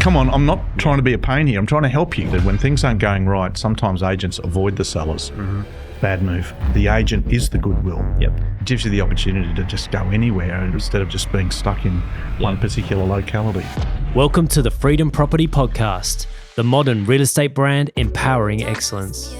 come on, I'm not trying to be a pain here. I'm trying to help you. That when things aren't going right, sometimes agents avoid the sellers. Bad move. The agent is the goodwill. Yep. It gives you the opportunity to just go anywhere instead of just being stuck in one particular locality. Welcome to the Freedom Property Podcast, the modern real estate brand empowering excellence.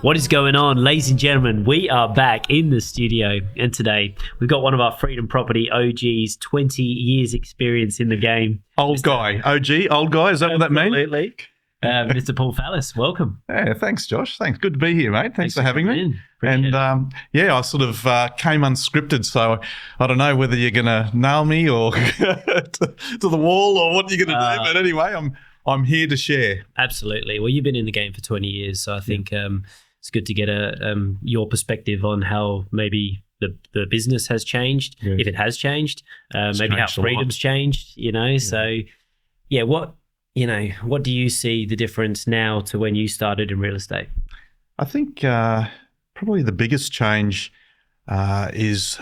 What is going on, ladies and gentlemen? We are back in the studio, and today we've got one of our Freedom Property OGs, 20 years experience in the game. Old guy. Old guy, is that what that means? Absolutely. Mr. Paul Fallis, welcome. Yeah, thanks, Josh. Thanks. Good to be here, mate. Thanks for having me. And I sort of came unscripted, so I don't know whether you're going to nail me or to the wall or what you're going to do. But anyway, I'm here to share. Absolutely. Well, you've been in the game for 20 years, so I think it's good to get your perspective on how maybe the business has changed, if it has changed, maybe how Freedom's changed, So, what do you see the difference now to when you started in real estate? I think probably the biggest change is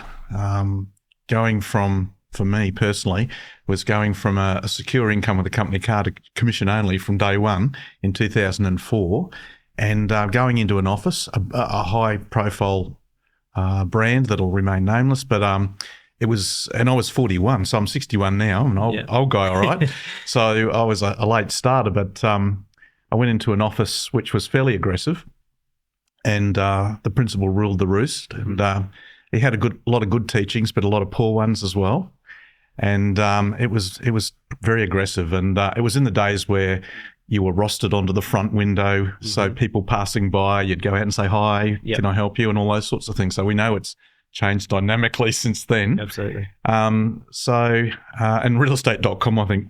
going from, for me personally, was going from a secure income with a company car to commission only from day one in 2004 and going into an office, a high profile brand that'll remain nameless, but it was, and I was 41, so I'm 61 now. I'm an old guy, all right. So I was a late starter, but I went into an office which was fairly aggressive, and the principal ruled the roost. And he had a lot of good teachings, but a lot of poor ones as well. And it was very aggressive, and it was in the days where you were rostered onto the front window, so people passing by, you'd go out and say hi, can I help you, and all those sorts of things. So we know it's changed dynamically since then. Absolutely. And realestate.com, I think,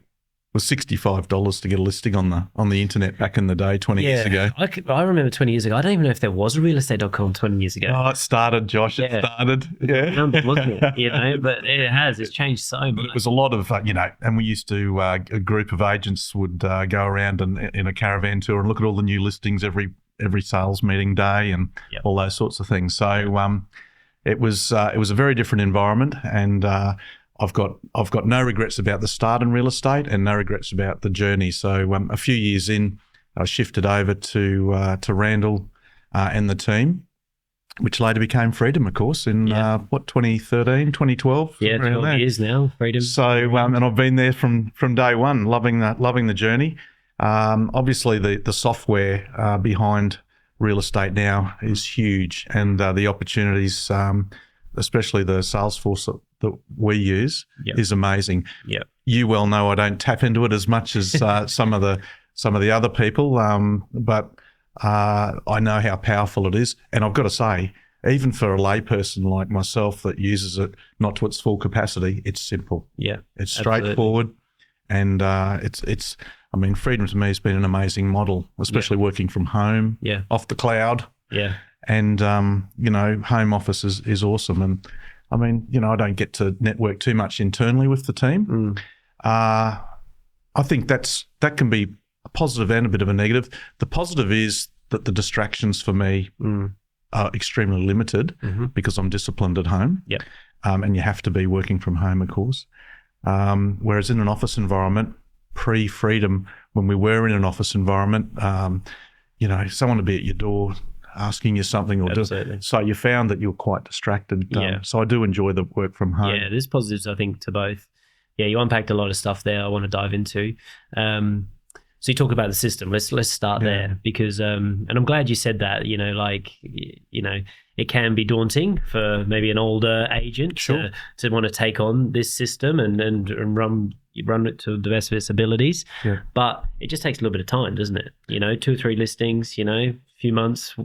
was $65 to get a listing on the internet back in the day, 20 years ago. I remember 20 years ago. I don't even know if there was a realestate.com 20 years ago. Oh, it started, Josh. It started. Yeah. Wasn't it? But it has. It's changed so much. But it was a lot of, and we used to, a group of agents would go around in a caravan tour and look at all the new listings every sales meeting day and all those sorts of things. So it was a very different environment, and I've got no regrets about the start in real estate and no regrets about the journey. So a few years in, I shifted over to Randall and the team, which later became Freedom, of course, in 2013, 2012? Yeah, 12 years now, Freedom. So and I've been there from day one, loving the journey. Obviously, the software behind real estate now is huge, and the opportunities, especially the Salesforce that we use, is amazing. Yep. You well know I don't tap into it as much as some of the other people, but I know how powerful it is. And I've got to say, even for a layperson like myself that uses it not to its full capacity, it's simple. Yeah, it's straightforward, and it's. I mean, Freedom to me has been an amazing model, especially working from home, off the cloud. Yeah. And, home office is awesome. And, I mean, I don't get to network too much internally with the team. I think that can be a positive and a bit of a negative. The positive is that the distractions for me are extremely limited because I'm disciplined at home. Yep. And you have to be working from home, of course. Whereas in an office environment, pre-Freedom, when we were in an office environment, someone would be at your door asking you something or so you found that you were quite distracted. So I do enjoy the work from home. Yeah, there's positives, I think, to both. Yeah, you unpacked a lot of stuff there I want to dive into. So you talk about the system. Let's start there because, and I'm glad you said that, it can be daunting for maybe an older agent to want to take on this system and run it to the best of its abilities. Yeah. But it just takes a little bit of time, doesn't it? 2 or 3 listings, a few months,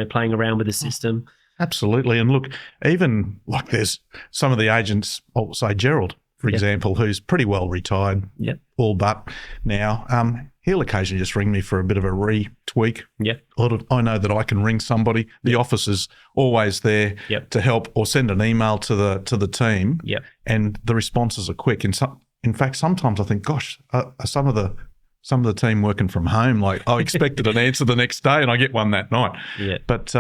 playing around with the system. Absolutely. And look, even like there's some of the agents, I'll say Gerald, for example, who's pretty well retired, all but now, he'll occasionally just ring me for a bit of a retweak. Yeah. I know that I can ring somebody. The office is always there to help, or send an email to the team. Yeah. And the responses are quick. And in fact, sometimes I think, gosh, are some of the team working from home, like I expected an answer the next day and I get one that night. Yeah. But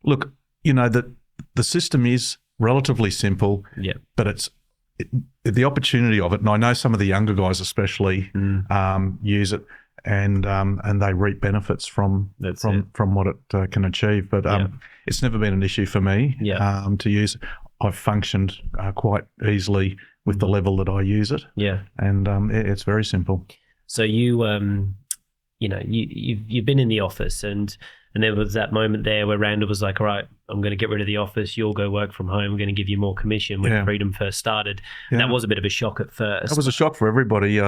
look, the system is relatively simple, but it's the opportunity of it, and I know some of the younger guys especially use it, and they reap benefits from what it can achieve. But it's never been an issue for me to use it. I've functioned quite easily with the level that I use it. Yeah, and it's very simple. So you've been in the office, and there was that moment there where Randall was like, all right, I'm going to get rid of the office. You'll go work from home. I'm going to give you more commission when Freedom first started. Yeah. That was a bit of a shock at first. That was a shock for everybody.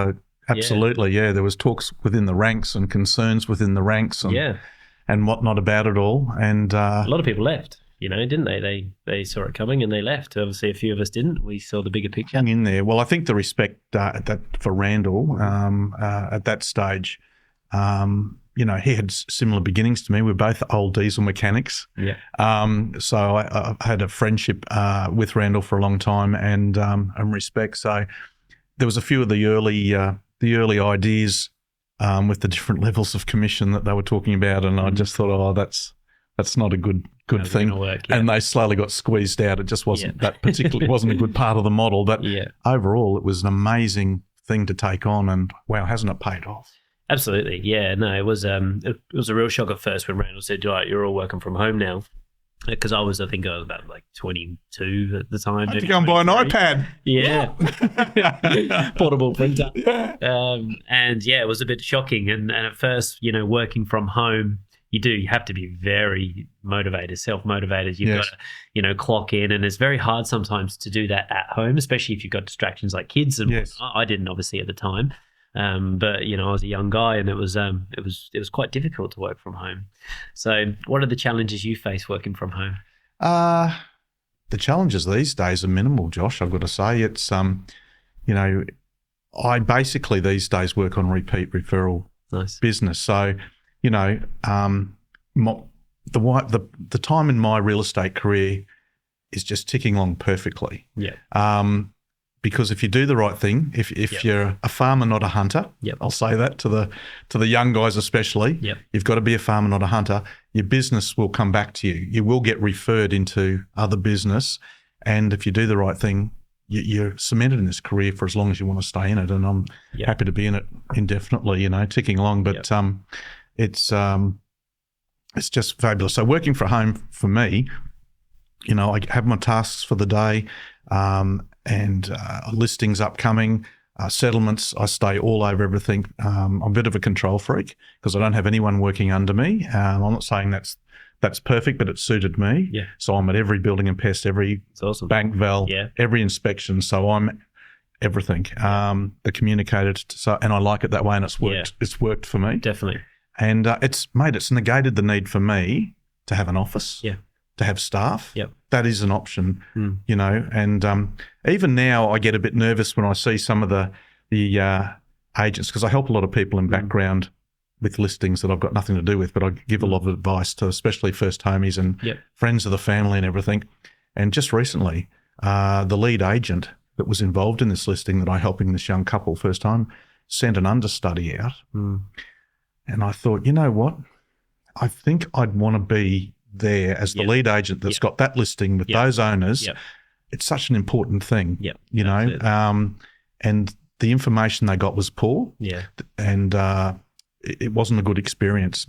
Absolutely. Yeah. There was talks within the ranks and concerns within the ranks and whatnot about it all. And a lot of people left, didn't they? They saw it coming and they left. Obviously, a few of us didn't. We saw the bigger picture. Hung in there. Well, I think the respect that for Randall at that stage, he had similar beginnings to me. We're both old diesel mechanics. Yeah. So I had a friendship with Randall for a long time and respect. So there was a few of the early ideas with the different levels of commission that they were talking about, and I just thought, that's not a good thing. Work, and they slowly got squeezed out. It just wasn't that particularly wasn't a good part of the model. But overall, it was an amazing thing to take on, and wow, hasn't it paid off? Absolutely, yeah. No, it was a real shock at first when Randall said, "Right, you're all working from home now." Because I think I was about like 22 at the time. I had to go and buy an iPad. Yeah, portable printer. Yeah. It was a bit shocking. And at first, working from home, you have to be very motivated, self-motivated. You've got to, clock in, and it's very hard sometimes to do that at home, especially if you've got distractions like kids. And I didn't obviously at the time. But I was a young guy, and it was quite difficult to work from home. So, what are the challenges you face working from home? The challenges these days are minimal, Josh. I've got to say, it's I basically these days work on repeat referral business. So, the time in my real estate career is just ticking along perfectly. Yeah. Because if you do the right thing, if you're a farmer, not a hunter, I'll say that to the young guys especially. You've got to be a farmer, not a hunter. Your business will come back to you. You will get referred into other business, and if you do the right thing, you're cemented in this career for as long as you want to stay in it. And I'm happy to be in it indefinitely, ticking along. But it's just fabulous. So working from home for me, I have my tasks for the day. And listings upcoming, settlements, I stay all over everything. I'm a bit of a control freak because I don't have anyone working under me. I'm not saying that's perfect, but it suited me. Yeah. So I'm at every building and pest, every bank val, every inspection. So I'm everything. The communicated. And I like it that way, and it's worked. It's worked for me. Definitely. And it's negated the need for me to have an office. Yeah. To have staff. Yep. That is an option, and even now I get a bit nervous when I see some of the agents, because I help a lot of people in background with listings that I've got nothing to do with, but I give a lot of advice to especially first homies and friends of the family and everything. And just recently, the lead agent that was involved in this listing that I'm helping this young couple first time sent an understudy out. And I thought, you know what? I think I'd want to be there as the lead agent that's got that listing with those owners. It's such an important thing, and the information they got was poor, and it wasn't a good experience.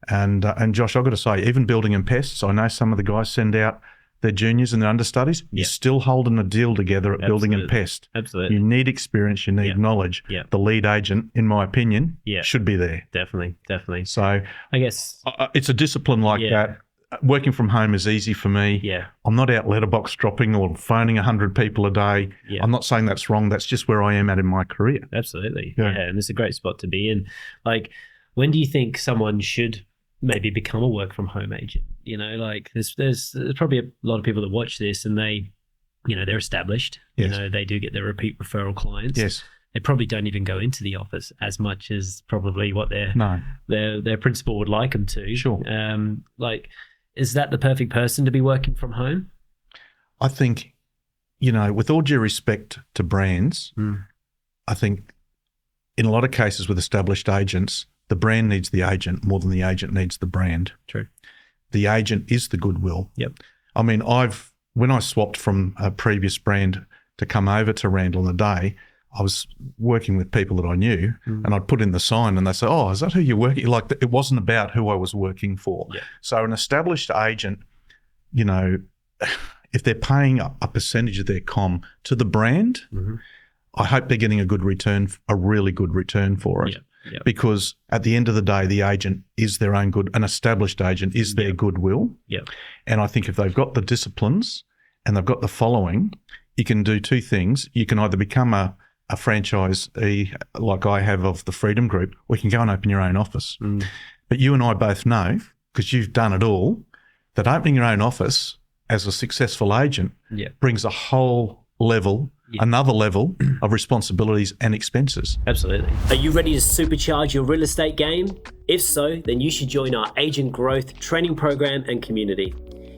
And Josh, I've got to say, even building and pests, I know some of the guys send out their juniors and their understudies. You're still holding a deal together at building and pest. Absolutely. You need experience, you need knowledge. The lead agent, in my opinion, should be there. Definitely. So I guess it's a discipline like that. Working from home is easy for me. I'm not out letterbox dropping or phoning 100 people a day. I'm not saying that's wrong. That's just where I am at in my career. Absolutely. And it's a great spot to be in. Like, when do you think someone should maybe become a work from home agent? There's probably a lot of people that watch this and they're established. They do get their repeat referral clients. They probably don't even go into the office as much as probably what their principal would like them to. Sure. Is that the perfect person to be working from home? I think, with all due respect to brands, I think in a lot of cases with established agents, the brand needs the agent more than the agent needs the brand. True. The agent is the goodwill. Yep. I mean, when I swapped from a previous brand to come over to Randall in the day, I was working with people that I knew, and I'd put in the sign and they say, "Oh, is that who you're working?" Like, it wasn't about who I was working for. Yeah. So an established agent, you know, if they're paying a percentage of their comm to the brand, I hope they're getting a good return, a really good return for it. Yeah. Because at the end of the day, the agent is their own good, an established agent is their goodwill. Yeah. And I think if they've got the disciplines and they've got the following, you can do two things. You can either become a franchisee like I have of the Freedom Group, or you can go and open your own office. But you and I both know, because you've done it all, that opening your own office as a successful agent brings a whole level, another level of responsibilities and expenses. Absolutely. Are you ready to supercharge your real estate game? If so, then you should join our Agent Growth training program and community.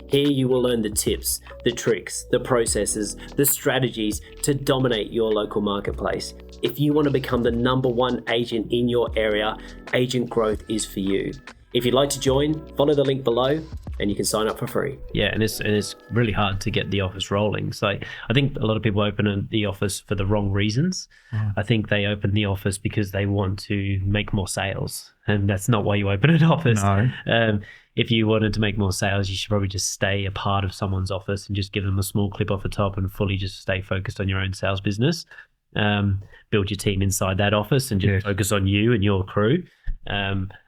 Here you will learn the tips, the tricks, the processes, the strategies to dominate your local marketplace. If you want to become the #1 agent in your area, Agent Growth is for you. If you'd like to join, follow the link below and you can sign up for free. Yeah, and it's really hard to get the office rolling. So I think a lot of people open the office for the wrong reasons. I think they open the office because they want to make more sales, and that's not why you open an office. No. If you wanted to make more sales, you should probably just stay a part of someone's office and just give them a small clip off the top and fully just stay focused on your own sales business. Build your team inside that office and just focus on you and your crew.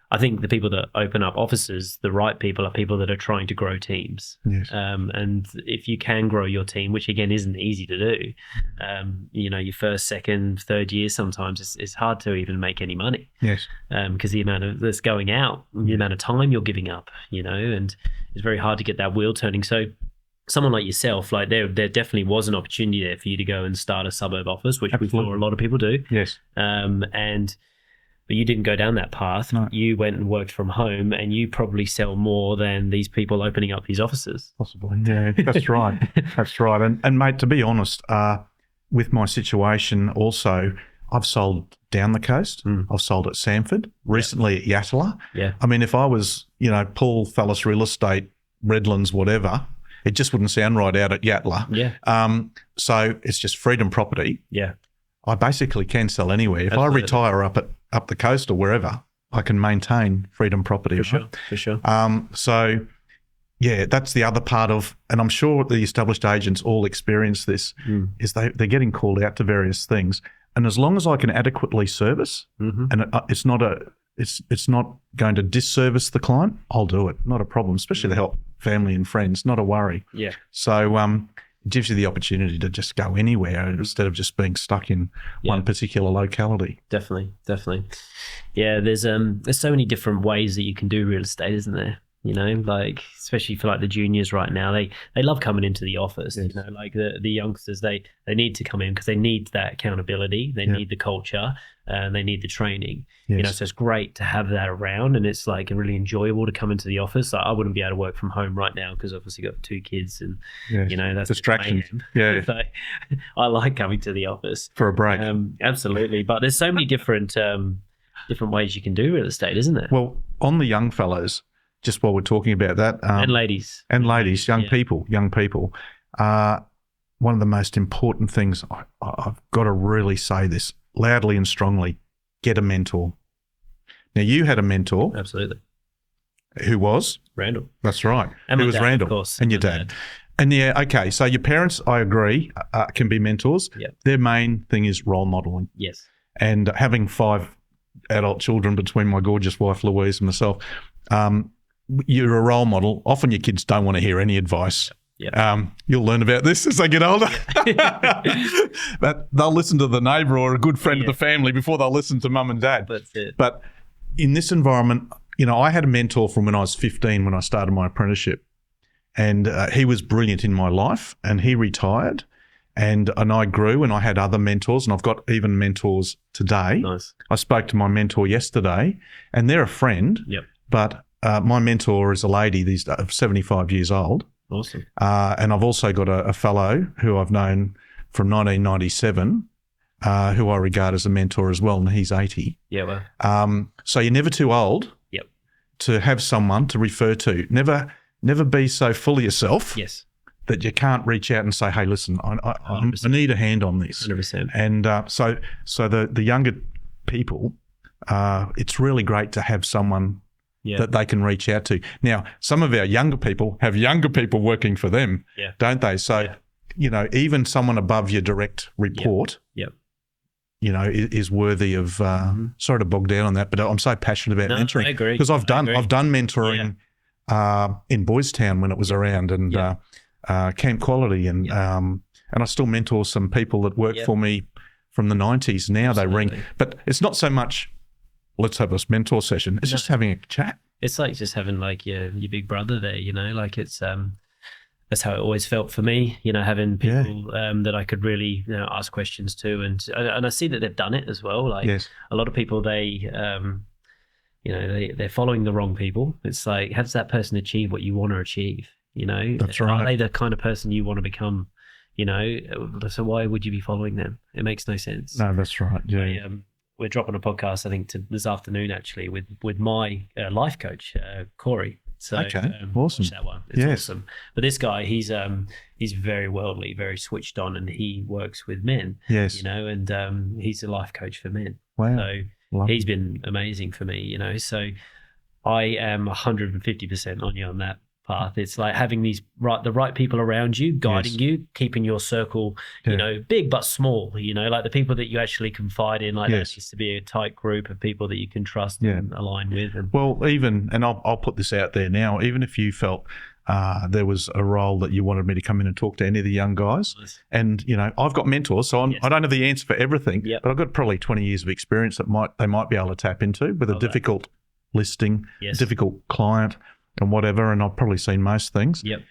I think the people that open up offices, the right people, are people that are trying to grow teams. Yes. And if you can grow your team, which again isn't easy to do, you know, your first, second, third year, sometimes it's hard to even make any money. Yes. Because the amount of that's going out, the amount of time you're giving up, you know, and it's very hard to get that wheel turning. So someone like yourself, like there definitely was an opportunity there for you to go and start a suburb office, which we saw a lot of people do. Yes. But you didn't go down that path. No. You went and worked from home, and you probably sell more than these people opening up these offices. Possibly. Yeah, that's right. That's right. And mate, to be honest, with my situation also, I've sold down the coast. I've sold at Sanford, recently at Yatala. Yeah. I mean, if I was, you know, Paul Fallis Real Estate, Redlands, whatever, it just wouldn't sound right out at Yatala. Yeah. So it's just Freedom Property. Yeah. I basically can sell anywhere. If Absolutely. I retire up the coast or wherever, I can maintain Freedom Property. For sure. So, yeah, that's the other part of, and I'm sure the established agents all experience this, is they're getting called out to various things. And as long as I can adequately service, and it's not going to disservice the client, I'll do it. Not a problem, especially to help family and friends. Not a worry. Yeah. So, it gives you the opportunity to just go anywhere instead of just being stuck in one particular locality. Definitely. Yeah, there's so many different ways that you can do real estate, isn't there? You know, like especially for like the juniors right now, they love coming into the office. Yes. You know, like the youngsters, they need to come in because they need that accountability, they need the culture, and they need the training. Yes. You know, so it's great to have that around, and it's like really enjoyable to come into the office. I wouldn't be able to work from home right now because obviously got 2 kids, and you know that's distractions. mayhem. So I like coming to the office For a break. Absolutely, but there's so many different ways you can do real estate, isn't there? Well, on the young fellows, just while we're talking about that, and ladies, young people, one of the most important things, I've got to really say this loudly and strongly: get a mentor. Now, you had a mentor. Absolutely. Who was? Randall. That's right. And who my was dad, Randall? of course. And your dad. And yeah, okay. So your parents, I agree, can be mentors. Yep. Their main thing is role modeling. Yes. And having 5 adult children between my gorgeous wife Louise and myself, you're a role model. Often your kids don't want to hear any advice. Yeah. You'll learn about this as they get older. But they'll listen to the neighbour or a good friend of the family before they'll listen to mum and dad. That's it. But in this environment, you know, I had a mentor from when I was 15 when I started my apprenticeship. And he was brilliant in my life, and he retired. And I grew, and I had other mentors, and I've got even mentors today. Nice. I spoke to my mentor yesterday, and they're a friend. Yep. But my mentor is a lady these days, 75 years old. Awesome. And I've also got a fellow who I've known from 1997, who I regard as a mentor as well, and he's 80. Yeah, well. So you're never too old. Yep. To have someone to refer to. Never be so full of yourself. Yes. that you can't reach out and say, hey, listen, I need a hand on this. 100%. And so the younger people, it's really great to have someone that they can reach out to. Now, some of our younger people have younger people working for them, don't they? So, even someone above your direct report, is worthy of, sorry to bog down on that, but I'm so passionate about mentoring. I agree. Because I've done mentoring in Boys Town when it was around, and Camp Quality, and I still mentor some people that work for me from the 90s. Now they ring, but it's not so much, let's have this mentor session. It's just having a chat. It's like just having like your big brother there, like it's, that's how it always felt for me, having people that I could really ask questions to. And I see that they've done it as well. Like a lot of people, they're following the wrong people. It's like, how does that person achieve what you want to achieve? That's right. Are they the kind of person you want to become? So why would you be following them? It makes no sense. No, that's right. Yeah. We're dropping a podcast, I think, this afternoon actually with my life coach, Corey. So awesome. Watch that one. It's awesome. But this guy, he's very worldly, very switched on, and he works with men. Yes. And he's a life coach for men. Wow. So he's been amazing for me. So I am 150% on you on that path. It's like having the right people around you, guiding you, keeping your circle, big but small. Like the people that you actually confide in. Like that needs to be a tight group of people that you can trust and align with. Well, and I'll put this out there now. Even if you felt there was a role that you wanted me to come in and talk to any of the young guys, and I've got mentors, so I don't have the answer for everything, but I've got probably 20 years of experience that they might be able to tap into with a difficult listing, difficult client, and whatever, and I've probably seen most things. Yep.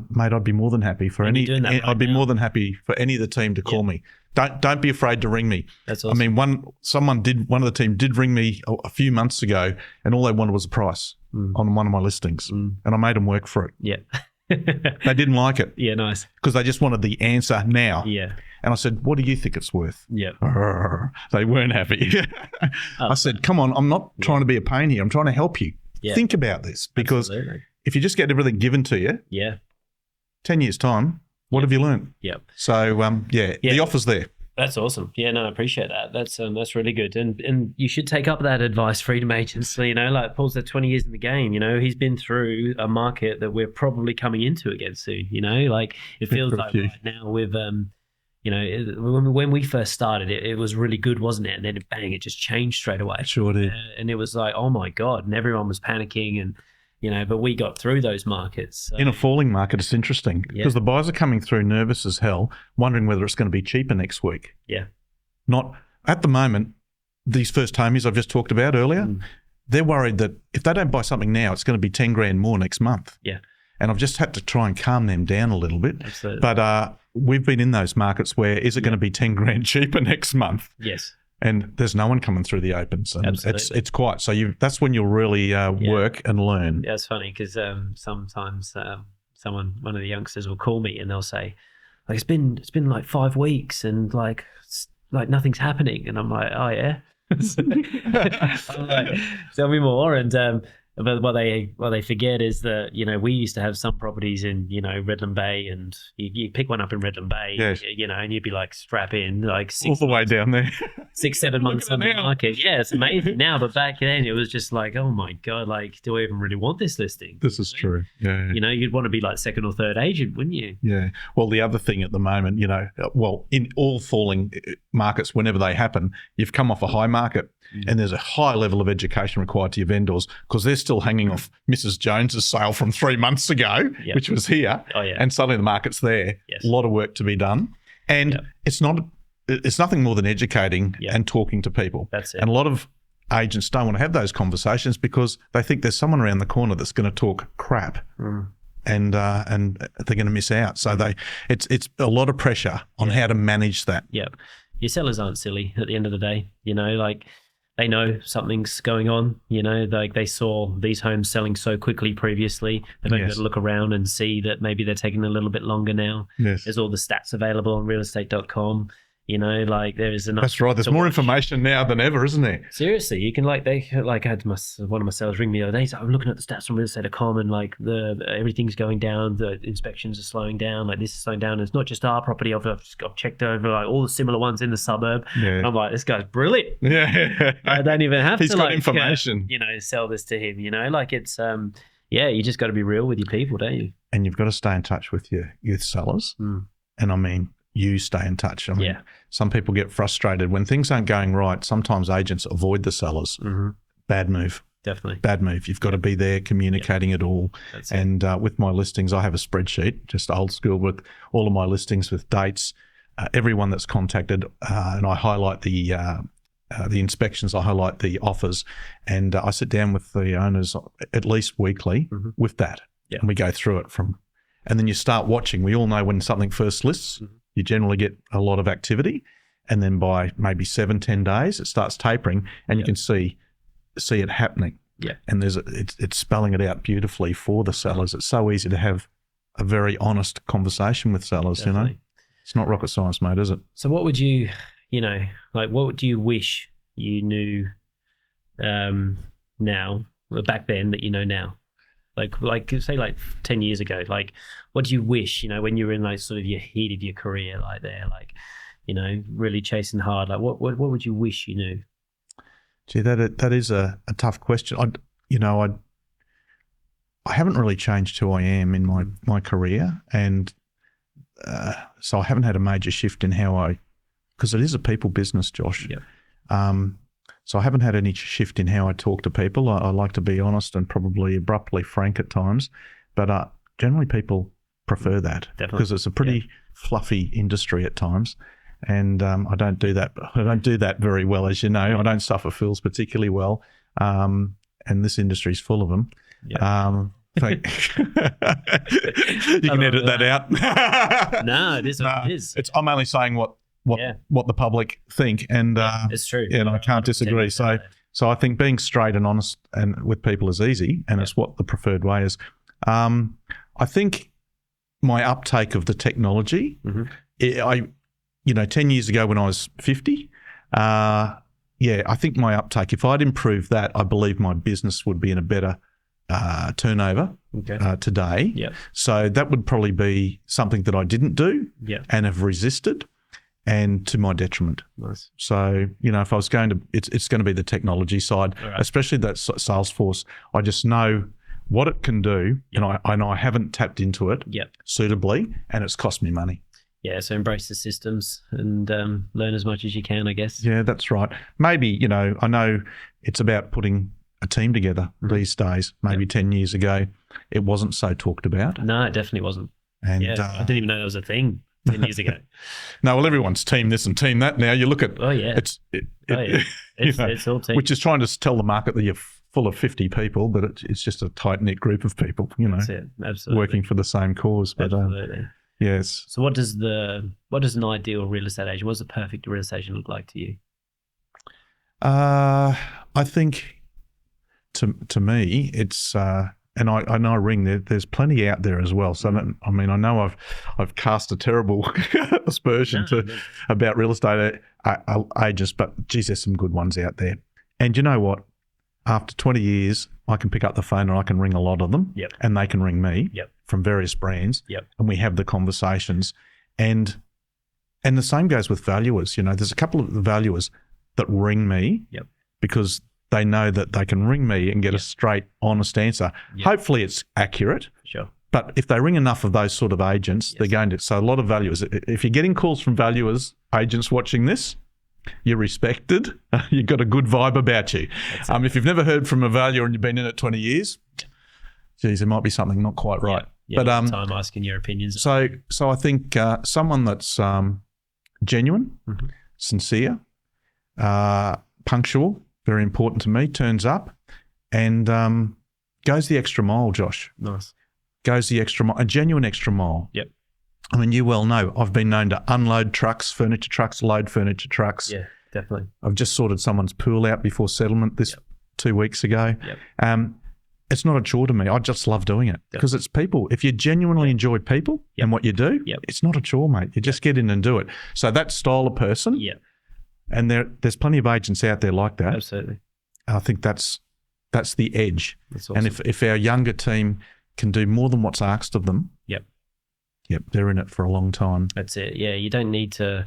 Mate, I'd be more than happy for I'd be more than happy for any of the team to call me. Don't be afraid to ring me. That's awesome. I mean, one of the team did ring me a few months ago, and all they wanted was a price on one of my listings, and I made them work for it. Yeah. They didn't like it. Yeah, nice. Because they just wanted the answer now. Yeah. And I said, what do you think it's worth? Yeah. They weren't happy. I said, come on, I'm not trying to be a pain here. I'm trying to help you. Yeah. Think about this, because if you just get everything given to you, 10 years' time, what have you learned? Yep. So, the offer's there. That's awesome. Yeah, no, I appreciate that. That's really good. And you should take up that advice, freedom agents. Like Paul's had 20 years in the game. He's been through a market that we're probably coming into again soon. Like it feels like right now with when we first started, it was really good, wasn't it? And then bang, it just changed straight away. Sure did. And it was like, oh my God, and everyone was panicking, and but we got through those markets. So. In a falling market, it's interesting because the buyers are coming through nervous as hell, wondering whether it's going to be cheaper next week. Yeah. Not at the moment. These first homies I've just talked about earlier, they're worried that if they don't buy something now, it's going to be 10 grand more next month. Yeah. And I've just had to try and calm them down a little bit. Absolutely. But we've been in those markets where is it going to be 10 grand cheaper next month? Yes. And there's no one coming through the opens. And absolutely. It's quiet. So that's when you'll really work and learn. Yeah, it's funny because sometimes one of the youngsters will call me and they'll say, like, it's been like 5 weeks and like nothing's happening. And I'm like, oh yeah. I'm like, tell me more. And but what they forget is that we used to have some properties in Redland Bay, and you pick one up in Redland Bay, and you'd be like, strap in, like all the way down there, 6-7 months on the market. Yeah, it's amazing now, but back then it was just like, oh my God, like, do I even really want this listing? This is true. Yeah, you'd want to be like second or third agent, wouldn't you? Yeah. Well, the other thing at the moment, in all falling markets, whenever they happen, you've come off a high market. And there's a high level of education required to your vendors because they're still hanging off Mrs. Jones's sale from 3 months ago, which was here. Oh, yeah. And suddenly the market's there. Yes. A lot of work to be done. And it's nothing more than educating and talking to people. That's it. And a lot of agents don't want to have those conversations because they think there's someone around the corner that's going to talk crap. And they're going to miss out. So it's a lot of pressure on how to manage that. Yeah. Your sellers aren't silly at the end of the day. Like, they know something's going on, like they saw these homes selling so quickly previously. They've only got to look around and see that maybe they're taking a little bit longer now. Yes. There's all the stats available on realestate.com. You know, like there is enough. That's right. There's to more watch. information now than ever, isn't there? Seriously, you can I had one of my sales ring me the other day. He's like, I'm looking at the stats from real estate.com and like everything's going down. The inspections are slowing down. Like this is slowing down. It's not just our property. I've checked over like all the similar ones in the suburb. Yeah. And I'm like, this guy's brilliant. Yeah. I don't even have He's to got information. sell this to him. You know, like it's you just got to be real with your people, don't you? And you've got to stay in touch with your youth sellers. Mm. And I mean, you stay in touch. I mean, Yeah. some people get frustrated when things aren't going right. Sometimes agents avoid the sellers. Mm-hmm. Bad move. Definitely. Bad move. You've got to be there communicating it all. That's it. And with my listings, I have a spreadsheet, just old school, with all of my listings with dates, everyone that's contacted, and I highlight the inspections, I highlight the offers, and I sit down with the owners at least weekly with that, and we go through it and then you start watching. We all know when something first lists, you generally get a lot of activity, and then by maybe 7-10 days, it starts tapering, and you can see it happening. Yeah. And it's spelling it out beautifully for the sellers. It's so easy to have a very honest conversation with sellers. Definitely. You know, it's not rocket science, mate, is it? So what would you what do you wish you knew now, back then, that you know now? Like say like 10 years ago, like what do you wish, when you were in like sort of your heat of your career, like there, like, really chasing hard, like what would you wish you knew? Gee, that is a tough question. I haven't really changed who I am in my career, and so I haven't had a major shift in because it is a people business, Josh. Yeah. So I haven't had any shift in how I talk to people. I like to be honest and probably abruptly frank at times, but generally people prefer that. Definitely. Because it's a pretty fluffy industry at times. And I don't do that. I don't do that very well, as you know. I don't suffer fools particularly well, and this industry's full of them. Yeah. You can edit that out. No, it is what it is. I'm only saying what the public think, and It's true. and I can't disagree. So I think being straight and honest and with people is easy, and it's what the preferred way is. I think my uptake of the technology, 10 years ago when I was 50, I think my uptake, if I'd improved that, I believe my business would be in a better turnover today. Yep. So that would probably be something that I didn't do and have resisted, and to my detriment. Nice. So, if I was going to, it's going to be the technology side, especially that Salesforce. I just know what it can do, and I haven't tapped into it suitably, and it's cost me money. Yeah, so embrace the systems and learn as much as you can, I guess. Yeah, that's right. Maybe, I know it's about putting a team together these days. Maybe 10 years ago, it wasn't so talked about. No, it definitely wasn't. And I didn't even know that was a thing 10 years ago. No, well, everyone's team this and team that now. You look at it's all team. which is trying to tell the market that you're full of 50 people, but it's just a tight-knit group of people, That's it. Absolutely. working for the same cause. But, absolutely. Yes. So what does an ideal real estate agent, what does the perfect real estate agent look like to you? I think to me, it's and I know Ring. There's plenty out there as well. So I know I've cast a terrible aspersion about real estate agents, but geez, there's some good ones out there. And you know what? After 20 years, I can pick up the phone and I can ring a lot of them, and they can ring me from various brands, and we have the conversations. And the same goes with valuers. There's a couple of valuers that ring me because they know that they can ring me and get a straight, honest answer. Hopefully it's accurate. Sure. But if they ring enough of those sort of agents, they're going to. So a lot of valuers, if you're getting calls from valuers, agents watching this, you're respected. You've got a good vibe about you. If you've never heard from a valuer and you've been in it 20 years, geez, there might be something not quite right. But time asking your opinions. So I think someone that's genuine, sincere, punctual, very important to me, turns up and goes the extra mile, Josh. Nice. Goes the extra mile, a genuine extra mile. Yep. I mean, you well know, I've been known to unload trucks, furniture trucks, load furniture trucks. Yeah, definitely. I've just sorted someone's pool out before settlement 2 weeks ago. Yep. it's not a chore to me. I just love doing it because it's people. If you genuinely enjoy people and what you do, it's not a chore, mate. You just get in and do it. So that style of person, and there's plenty of agents out there like that. Absolutely. I think that's the edge. That's awesome. And if our younger team can do more than what's asked of them, they're in it for a long time. That's it. Yeah, you don't need to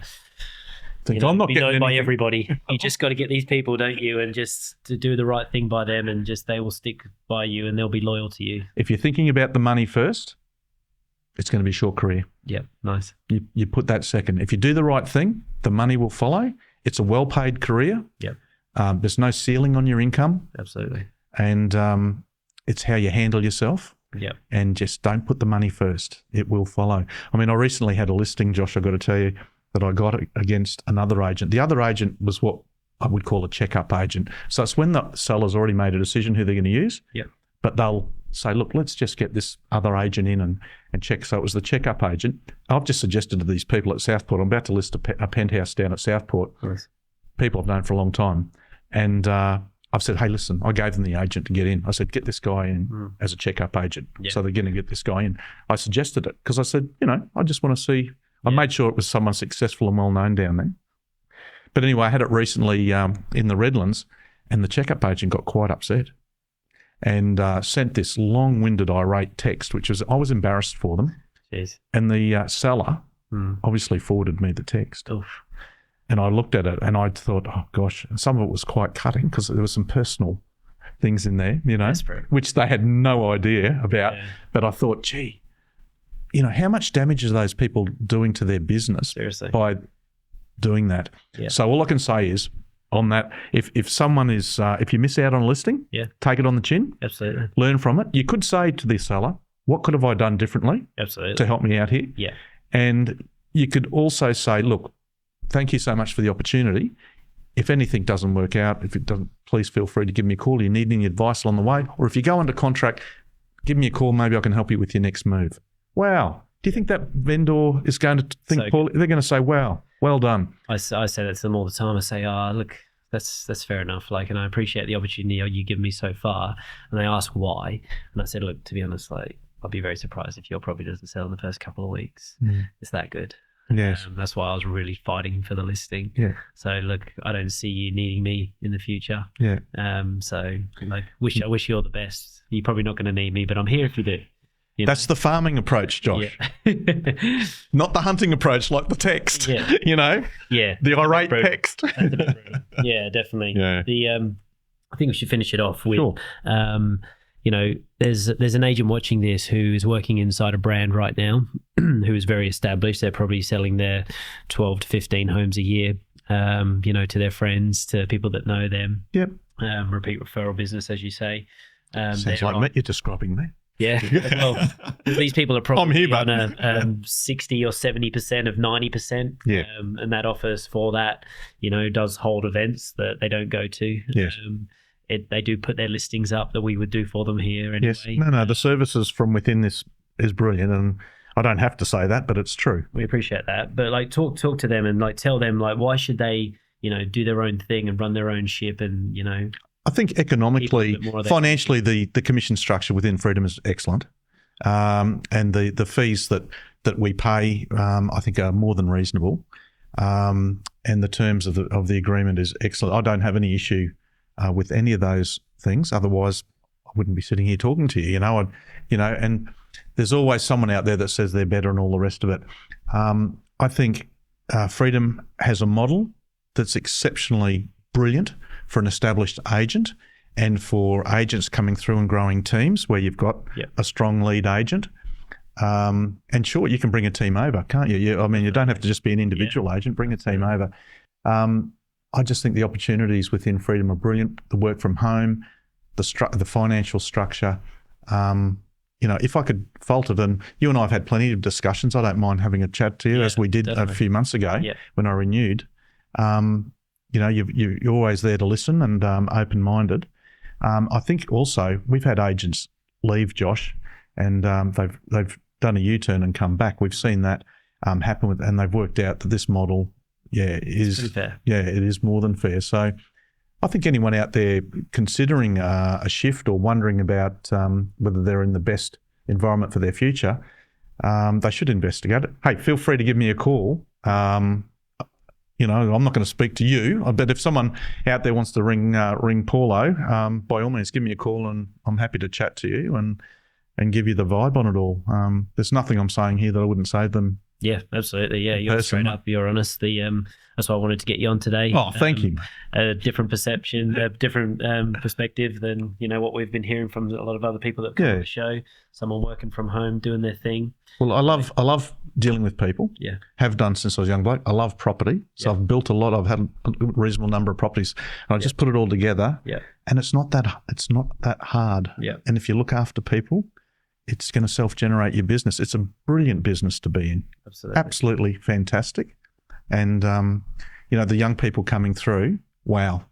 I'm not be known by everybody. You just got to get these people, don't you? And just to do the right thing by them, and just they will stick by you and they'll be loyal to you. If you're thinking about the money first, it's going to be a short career. Yeah, nice. You put that second. If you do the right thing, the money will follow. It's a well-paid career. Yep. There's no ceiling on your income. Absolutely. And it's how you handle yourself. Yep. And just don't put the money first. It will follow. I mean, I recently had a listing, Josh, I've got to tell you, that I got against another agent. The other agent was what I would call a checkup agent. So it's when the seller's already made a decision who they're going to use. Yep. But they'll say, look, let's just get this other agent in and check. So it was the checkup agent. I've just suggested to these people at Southport, I'm about to list a penthouse down at Southport. Nice. People I've known for a long time. And I've said, hey, listen, I gave them the agent to get in. I said, get this guy in as a checkup agent. Yeah. So they're going to get this guy in. I suggested it because I said, I just want to see. I made sure it was someone successful and well-known down there. But anyway, I had it recently in the Redlands, and the checkup agent got quite upset and sent this long-winded, irate text, I was embarrassed for them. Jeez. And the seller obviously forwarded me the text. Oof. And I looked at it and I thought, oh, gosh, and some of it was quite cutting because there were some personal things in there, Desperate. which they had no idea about. Yeah. But I thought, gee, how much damage are those people doing to their business Seriously. by doing that? Yeah. So all I can say is on that, if someone is, if you miss out on a listing, take it on the chin. Absolutely. Learn from it. You could say to the seller, what could have I done differently to help me out here? Yeah. And you could also say, look, thank you so much for the opportunity. If anything doesn't work out, if it doesn't, please feel free to give me a call. You need any advice along the way? Or if you go under contract, give me a call. Maybe I can help you with your next move. Wow. Do you think that vendor is going to think, Paul, they're going to say, wow, well done. I say that to them all the time. I say, look, that's fair enough. And I appreciate the opportunity you give me so far. And they ask why. And I said, look, to be honest, I'd be very surprised if your property doesn't sell in the first couple of weeks. It's that good. Yes. That's why I was really fighting for the listing. Yeah. So look, I don't see you needing me in the future. Yeah. So I wish you all the best. You're probably not going to need me, but I'm here if you do. That's the farming approach, Josh. Yeah. Not the hunting approach like the text. Yeah. Yeah. The irate text. That's a bit brutal. Yeah, definitely. Yeah. I think we should finish it off with sure. There's an agent watching this who is working inside a brand right now who is very established. They're probably selling their 12 to 15 homes a year, to their friends, to people that know them. Yep. Repeat referral business, as you say. Sounds like you're describing me. Yeah. Well, these people are probably on a 60 or 70% of 90%. Yeah. And that offers for that, does hold events that they don't go to. Yes. They do put their listings up that we would do for them here anyway. Yes. No, the services from within this is brilliant, and I don't have to say that, but it's true. We appreciate that. But talk to them and tell them why should they, do their own thing and run their own ship and, I think economically, financially, the commission structure within Freedom is excellent. And the fees that we pay, I think are more than reasonable. And the terms of the agreement is excellent. I don't have any issue with any of those things. Otherwise, I wouldn't be sitting here talking to you. And there's always someone out there that says they're better and all the rest of it. I think Freedom has a model that's exceptionally brilliant for an established agent and for agents coming through and growing teams where you've got a strong lead agent. And sure, you can bring a team over, can't you? You don't have to just be an individual agent. Bring a team over. I just think the opportunities within Freedom are brilliant. The work from home, the financial structure. If I could fault it, and you and I have had plenty of discussions, I don't mind having a chat to you, as we did definitely a few months ago when I renewed. You're always there to listen and open-minded. I think also we've had agents leave, Josh, and they've done a U-turn and come back. We've seen that happen, and they've worked out that this model, is fair. Yeah, it is more than fair. So I think anyone out there considering a shift or wondering about whether they're in the best environment for their future, they should investigate it. Hey, feel free to give me a call. You know, I'm not going to speak to you, but if someone out there wants to ring Paulo, by all means, give me a call, and I'm happy to chat to you and give you the vibe on it all. There's nothing I'm saying here that I wouldn't say them. Yeah, absolutely. Yeah, you're straight up. You're honest. That's why I wanted to get you on today. Oh, thank you. A different perception, a different perspective than what we've been hearing from a lot of other people that come on the show. Someone working from home, doing their thing. Well, I love dealing with people. Yeah, have done since I was a young bloke. I love property, so I've built a lot. I've had a reasonable number of properties, and I just put it all together. Yeah, and it's not that hard. Yeah, and if you look after people, it's going to self-generate your business. It's a brilliant business to be in. Absolutely fantastic. And, the young people coming through, wow.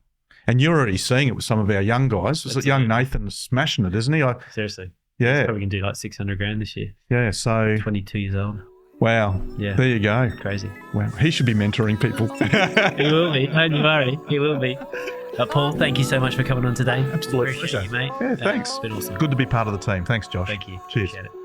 And you're already seeing it with some of our young guys. Young Nathan's smashing it, isn't he? Seriously. Yeah. He's probably going to do like 600 grand this year. Yeah, so. 22 years old. Wow. Yeah. There you go. Crazy. Wow. He should be mentoring people. He will be. Don't you worry. He will be. Paul, thank you so much for coming on today. Absolute pleasure. You, mate. Yeah, thanks. It's been awesome. Good to be part of the team. Thanks, Josh. Thank you. Cheers. Appreciate it.